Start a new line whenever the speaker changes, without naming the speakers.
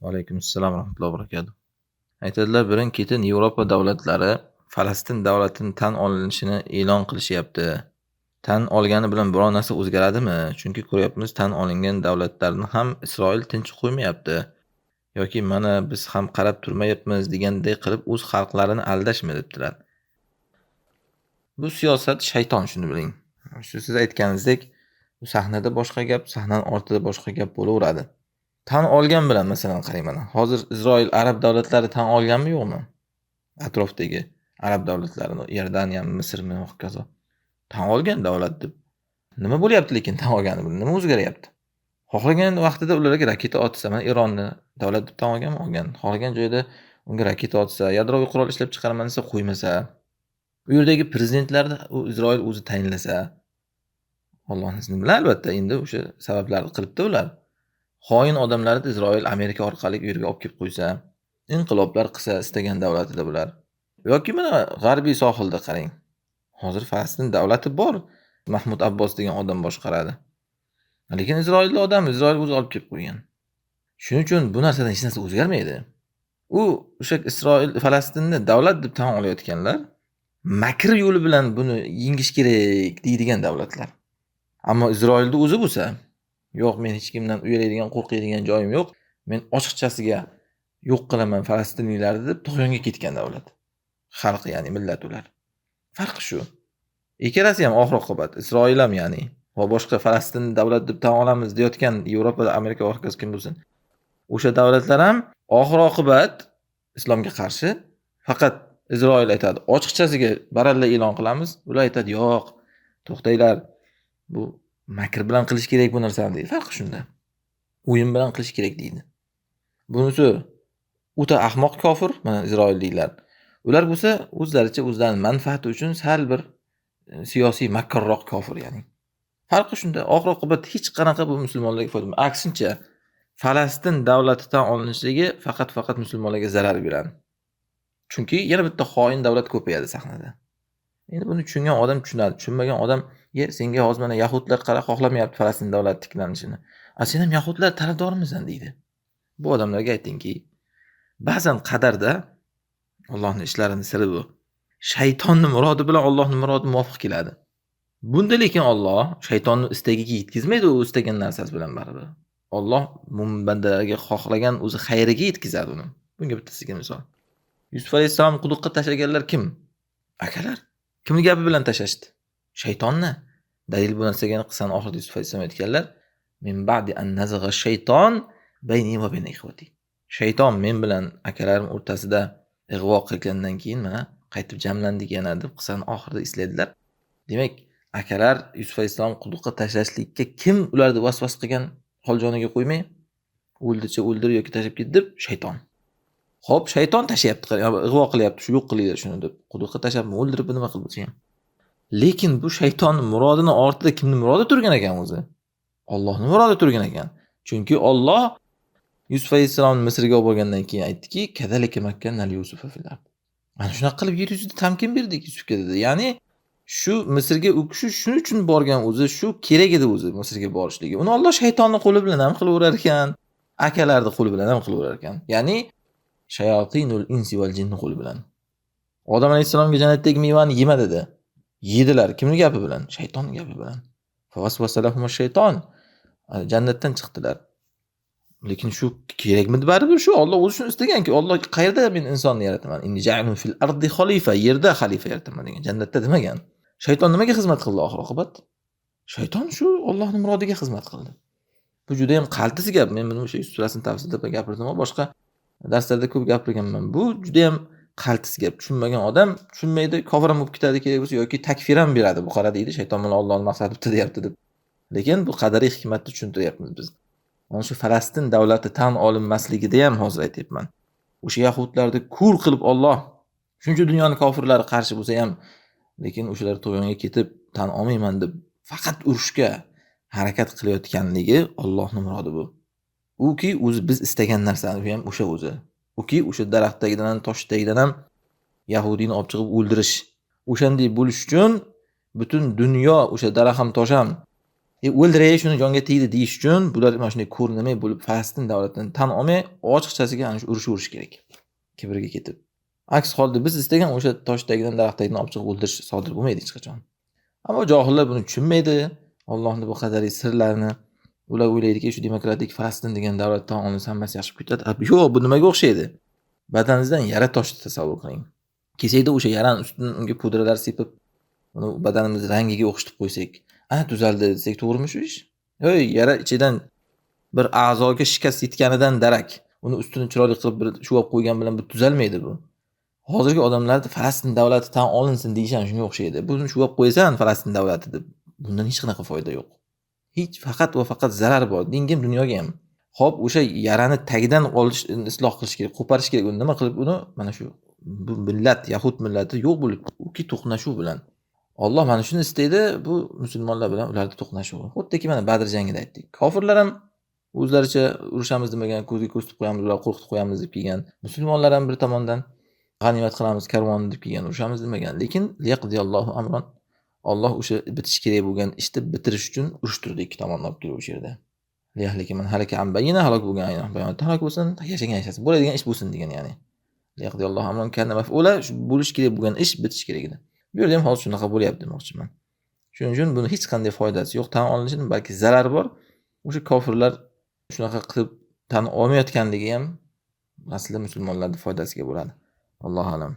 Alaykum assalom va rahmatullohi va barakatuh. Aytadilar, birin-ketin Yevropa davlatlari Falastin davlatini tan olinishini e'lon qilishyapti. Tan olgani bilan biror narsa o'zgaradimi? Chunki ko'ryapmiz, tan olingan davlatlarni ham Isroil tinch qo'ymayapti. Yoki mana biz ham qarab turmayapmiz deganday qilib o'z xalqlarini aldashmi debdilar. Bu siyosat shayton, shuni biling. Shu siz aytganingizdek, bu sahnada boshqa gap, sahnaning ortida boshqa gap bo'laveradi. Tan olgan bilan masalan qarang mana. Hozir Isroil arab davlatlari tan olganmi yo'qmi? Atrofdagi arab davlatlarini, Iordaniyami, Misrmi, hokazo. Tan olgan davlat deb. Nima bo'lyapti lekin tan olgani bilan? Nima o'zgaryapti? Xohlagan vaqtida ularga raketa otsa, mana Ironni davlat deb tan olganmi? Olgan. Xohlagan joyda unga raketa otsa, yadroviy qurol ishlab chiqaraman desa qo'ymasa, u yerdagi prezidentlarni u Isroil o'zi tayinlasa, Allohning izni bilan albatta endi o'sha sabablarni qilibdi ular. Xoin odamlarni Isroil Amerika orqali u yerga olib kelib qo'ysa, inqiloblar qilsa istagan davlatida bular. Yoki mana g'arbiy sohilda qarang. Hozir Falastin davlati bor. Mahmud Abbos degan odam boshqaradi. Lekin Isroilda odam Isroil o'zi olib kelib qo'ygan. Shuning uchun bu narsadan hech narsa o'zgarmaydi. U o'sha Isroil Falastinni davlat deb tan olayotganlar makr yo'li bilan buni yengish kerak deydigan davlatlar. Ammo Isroilda o'zi bo'lsa, yo'q, men hech kimdan uyaladigan, qo'rqadigan joyim yo'q. Men ochiqchasiga yo'q qilaman falastinliklarni deb tug'yonga ketgan davlat. Xalqi, ya'ni millat ular. Farqi shu. Ikkalasi ham oxir-oqibat Isroil ham, ya'ni va boshqa Falastin davlat deb tan olamiz deyotgan Yevropada, Amerika orqasi kim bo'lsin. O'sha davlatlar ham oxir-oqibat islomga qarshi. Faqat Isroil aytadi, ochiqchasiga baralla e'lon qilamiz. Ular aytadi, yo'q, to'xtanglar. Bu makr bilan qilish kerak bu narsani deydi. Farqi shunda. O'yin bilan qilish kerak deydi. Bunisi o'ta ahmoq kofir, mana Isroilliklar. Ular bo'lsa o'zlaricha o'zlarining manfaati uchun sal bir siyosiy makkarroq kofir, ya'ni. Farqi shunda. Oxir-oqibat hech qanaqa bu musulmonlarga foyda emas. Aksincha, Falastin davlati tan olinishligi faqat musulmonlarga zarar beradi. Chunki yana bitta xoin davlat ko'payadi sahnada. Endi buni tushungan odam tushunadi. Tushunmagan odam, senga hozir mana yahudlar qara xohlamayapti Falastin davlati tiklanishini. Sen ham yahudlar tarafdorimisan deydi. Bu odamlarga aytingki, ba'zan qadarda Allohning ishlarining siri bu. Shaytonning murodi bilan Allohning murodi muvofiq keladi. Bunda lekin Alloh shaytonning istagiga yetkazmaydi, u istagan narsasi bilan baribir. Alloh bandalarga xohlagan o'zi xayriga yetkazadi uni. Bunga bittasiga misol. Yusuf alayhisalom quduqqa tashlaganlar kim? Akalar. Kimning gapi bilan tashashdi? Shaytonni. Dalil bu narsaga qissan oxirida Yusuf alayhisalom aytganlar: "Min ba'di an nazagha shayton bayni va bayna ikhwati." Shayton men bilan akalarim o'rtasida ig'vo qilgandan keyin mana qaytib jamlandik yana deb qissan oxirida eslaydilar. Demak, akalar Yusuf alayhisalom quduqqa tashlashlikka kim ularni vasvas qilgan, hol joniga qo'ymay o'ldicha o'ldir yoki tashlab ket deb shayton. Xo'p, shayton tashlayapti, ig'vo qilyapti, shu yo'q qilinglar shuni deb. Quduqqa tashlab o'ldirib nima qilib bo'lsa ham. Lekin bu shaytonning murodini ortida kimning murodi turgan ekan o'zi? Allohning murodi turgan ekan. Chunki Alloh Yusuf alayhisalomni Misrga olib borgandan keyin aytdiki, "Kadalika makkannal Yusufa fil ard." Mana shunaqa qilib yer yuzida tamkin berdik Yusufga dedi. Ya'ni shu Misrga u kishi shuning uchun borgan o'zi, shu kerak edi o'zi Misrga borishligi. Uni Alloh shaytonning qo'li bilan ham qilaverar ekan, akalarning qo'li bilan ham qilaverar ekan. Ya'ni shayotinul insi val jinni qo'li bilan. Odam alayhisalomga jannatdagi mevani yema dedi. Yedilar. Kimning gapi bilan? Shaytonning gapi bilan. Favasvasalahum shayton. Jannatdan chiqdilar. Lekin shu kerakmidi baribir shu Alloh o'zi shuni istaganki, Alloh qayerda men insonni yarataman? Inni ja'ilun fil ardi xalifa, yerda xalifa yarataman degan. Jannatda demagan. Shayton nimaga xizmat qildi oxir-oqibat? Shayton shu Allohning murodiga xizmat qildi. Bu juda ham qaltis gap. Men buni o'sha surasini tafsirida gapirdim, boshqa darslarda ko'p gapirganman. Bu juda ham qaltis gap. Tushunmagan odam tushunmaydi, kofir ham bo'lib ketadi kerak bo'lsa yoki takfir ham beradi. Bu qara deydi, shayton bilan Allohning maqsadi bitta deyapti deb. Lekin bu qadariy hikmatni tushuntiryapmiz biz. Mana shu Falastin davlati tan olinmasligida ham hozir aytayapman. O'sha yahudlarni kur qilib Alloh shuncha dunyoning kofirlari qarshi bo'lsa ham, lekin o'shalar to'yonga ketib tan olmayman deb faqat urushga harakat qilayotganligi Allohning murodi bu. Uki o'zi biz istagan narsani ham o'sha o'zi. Uki o'sha daraxtdagidan ham, toshdagidan ham yahudiyni olib chiqib o'ldirish. O'shanday bo'lish uchun butun dunyo o'sha daraxt ham tosh ham O'ldiray, shuni jonga tegdi deyish uchun bular mana shunday ko'rnamay bo'lib Falastin davlatini tan olmay ochiqchasiga ana shu urush kerak. Kibrga ketib. Aks holda biz istagan o'sha toshdagidan, daraxtdagidan olib chiqib o'ldirish sodir bo'lmaydi hech qachon. Ammo johillar buni tushunmaydi. Allohning bu qadariy sirlarini ular o'ylaydiki, shu demokratik Falastin degan davlatdan olinsa hammasi yaxshi ketadi. Yo'q, bu nimaga o'xshaydi? Badaningizdan yara toshni tasavvur qiling. Kesakda o'sha yarani ustidan unga pudralar sepib, uni badanimiz rangiga o'xshatib qo'ysak, ana tuzaldi desak, to'g'rimi shu ish? Yara ichidan bir a'zoga shikast yetganidan darak. Uni ustini chiroyli qilib bir shuvab qo'ygan bilan bu tuzalmaydi bu. Hozirgi odamlarda Falastin davlati tan olinsin deyishgan shunga o'xshaydi. Buni shuvab qo'ysan Falastin davlati deb, bundan hech qanaqa foyda yo'q. Hech faqat va faqat zarar bor. Dinga ham, dunyoga ham. Xo'p, o'sha yarani tagidan olish, isloh qilish kerak, qo'parish kerak. Uni nima qilib uni mana shu bu millat, Yahud millati yo'q bo'lib, uki to'qnashuv bilan. Alloh mana shuni istaydi, bu musulmonlar bilan ularda to'qnashuv. Xuddiki mana Badr jangida aytdik. Kofirlar ham o'zlaricha urushamiz demagan, ko'zga ko'z tutib qo'yamiz, ular qo'rqitib qo'yamiz deb kelgan. Musulmonlar ham bir tomondan g'animat qilamiz karvonni deb kelgan, urushamiz demagan. Lekin liyaqdiyallohu amron, Alloh o'sha bitish kerak bo'lgan ishni bitirish uchun urushtirdi ikki tomonni olib kelib o'sha yerda. Liyahlika man halaka an bayyina, halok bo'lgan aynan bayonotda halok bo'lsin, yashagan yashasin. Bo'ladigan ish bo'lsin degan ya'ni. Liyaqdiyallohu amron kana maf'ula, shu bo'lish kerak bo'lgan ish bitish kerak edi. Bu yerda ham hozir shunaqa bo'lyapti demoqchiman. Shuning uchun buni hech qanday foydasi yo'q, tan olinishining balki zarari bor. O'sha kofirlar shunaqa qilib tan olmayotganligi ham aslida musulmonlarning foydasiga bo'ladi. Allohu alam.